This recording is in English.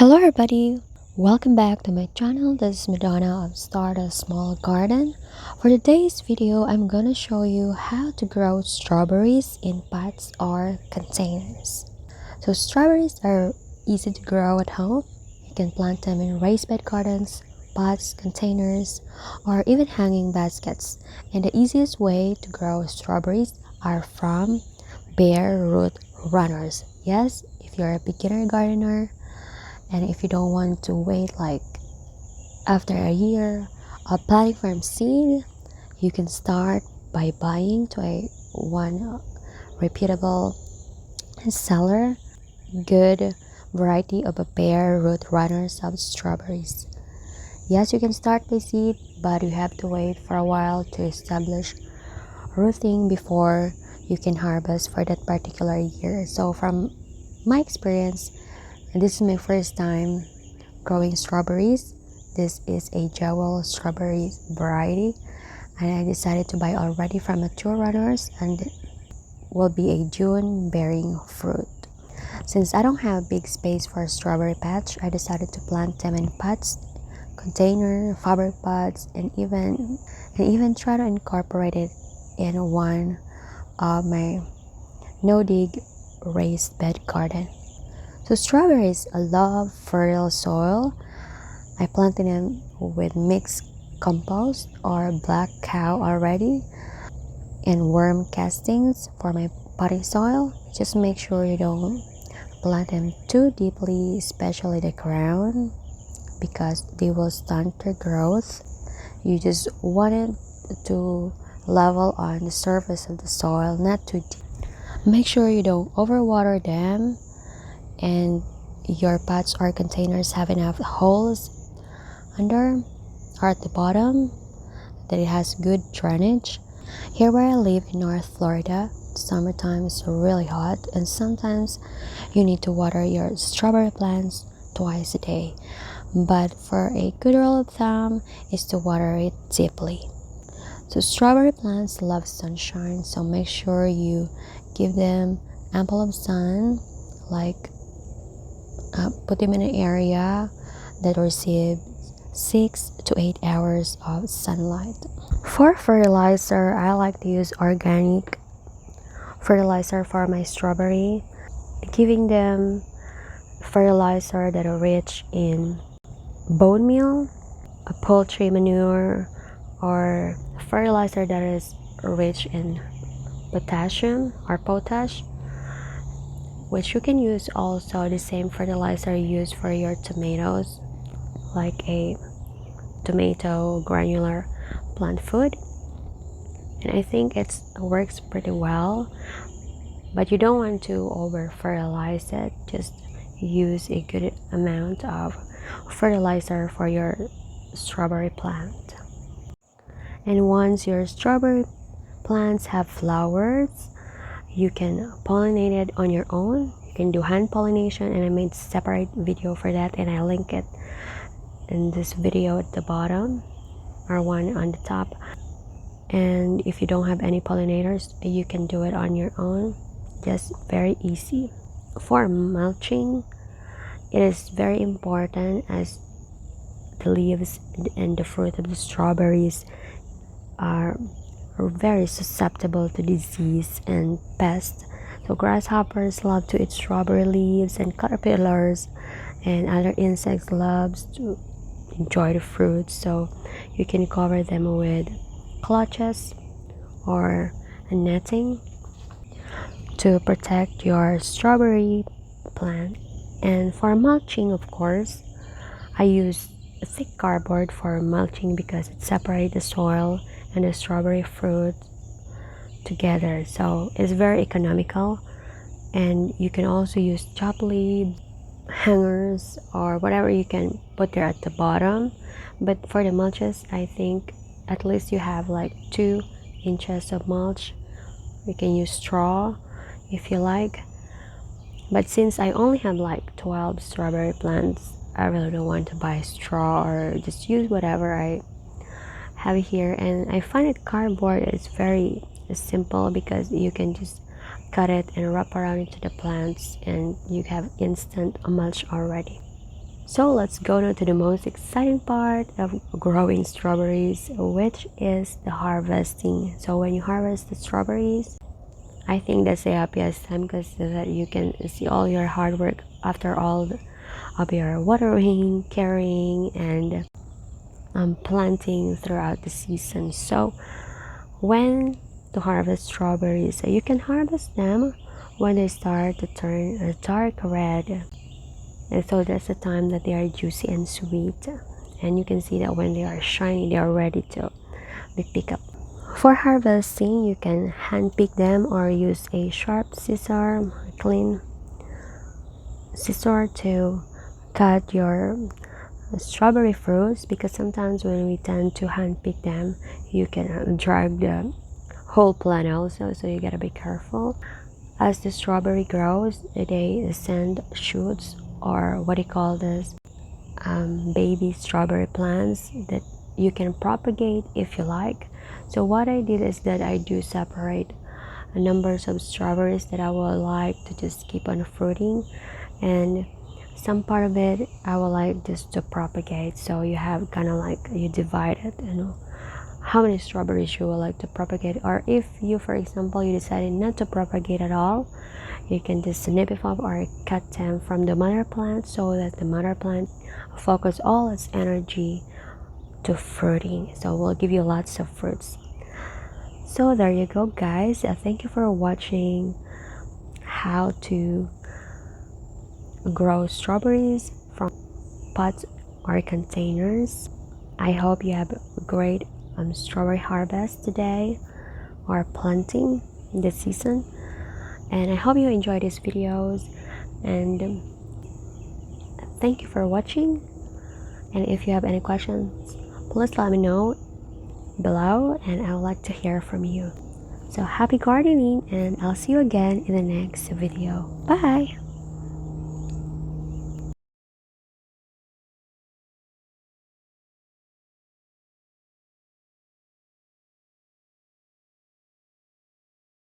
Hello everybody, welcome back to my channel. This is Madonna of Start a Small Garden. For today's video, I'm gonna show you how to grow strawberries in pots or containers. So strawberries are easy to grow at home. You can plant them in raised bed gardens, pots, containers, or even hanging baskets. And the easiest way to grow strawberries are from bare root runners. Yes, if you're a beginner gardener, and if you don't want to wait like after a year of planting from seed, you can start by buying to a one reputable seller good variety of a bare root runners of strawberries. Yes, you can start by seed, but you have to wait for a while to establish rooting before you can harvest for that particular year. So from my experience, and this is my first time growing strawberries. This is a jewel strawberry variety, and I decided to buy already from mature runners and will be a June bearing fruit. Since I don't have big space for a strawberry patch, I decided to plant them in pots, container, fabric pots, and even try to incorporate it in one of my no-dig raised bed garden. So strawberries love fertile soil. I planted them with mixed compost or black cow already and worm castings for my potting soil. Just make sure you don't plant them too deeply, especially the ground, because they will stunt their growth. You just want it to level on the surface of the soil, not too deep. Make sure you don't overwater them, and your pots or containers have enough holes under or at the bottom that it has good drainage. Here where I live in North Florida, summertime is really hot, and sometimes you need to water your strawberry plants twice a day. But for a good rule of thumb is to water it deeply. So strawberry plants love sunshine, so make sure you give them ample of sun, like put them in an area that receives 6 to 8 hours of sunlight. For fertilizer, I like to use organic fertilizer for my strawberry, giving them fertilizer that are rich in bone meal, a poultry manure, or fertilizer that is rich in potassium or potash, which you can use also the same fertilizer used for your tomatoes, like a tomato granular plant food. And I think it works pretty well, but you don't want to over fertilize it. Just use a good amount of fertilizer for your strawberry plant. And once your strawberry plants have flowers, you can pollinate it on your own. You can do hand pollination, and I made a separate video for that, and I link it in this video at the bottom or one on the top. And if you don't have any pollinators, you can do it on your own, just very easy. For mulching, it is very important, as the leaves and the fruit of the strawberries are very susceptible to disease and pests. So grasshoppers love to eat strawberry leaves, and caterpillars and other insects loves to enjoy the fruit. So you can cover them with clutches or a netting to protect your strawberry plant. And for mulching, of course, I use thick cardboard for mulching because it separates the soil and the strawberry fruit together, so it's very economical. And you can also use chop leaf hangers or whatever you can put there at the bottom. But for the mulches, I think at least you have like 2 inches of mulch. You can use straw if you like, but since I only have like 12 strawberry plants, I really don't want to buy straw, or just use whatever I have here. And I find that cardboard is very simple because you can just cut it and wrap around into the plants, and you have instant mulch already. So let's go now to the most exciting part of growing strawberries, which is the harvesting. So when you harvest the strawberries, I think that's the happiest time because that you can see all your hard work after all of your watering, caring, and planting throughout the season. So when to harvest strawberries, so you can harvest them when they start to turn a dark red, and so that's the time that they are juicy and sweet, and you can see that when they are shiny they are ready to be picked up. For harvesting, you can hand pick them or use a sharp scissor, clean scissor to cut your strawberry fruits, because sometimes when we tend to hand pick them you can drag the whole plant also, so you gotta be careful. As the strawberry grows, they send shoots, or what do you call this, baby strawberry plants that you can propagate if you like. So what I did is that I do separate numbers of strawberries that I would like to just keep on fruiting, and some part of it I would like just to propagate. So you have kind of like you divide it, how many strawberries you would like to propagate. Or if you, for example, you decided not to propagate at all, you can just snip it off or cut them from the mother plant, so that the mother plant focus all its energy to fruiting, so we'll give you lots of fruits. So there you go, guys. Thank you for watching how to grow strawberries from pots or containers. I hope you have a great strawberry harvest today, or planting this season, and I hope you enjoy these videos, and thank you for watching. And if you have any questions, please let me know below, and I would like to hear from you. So happy gardening, and I'll see you again in the next video. Bye.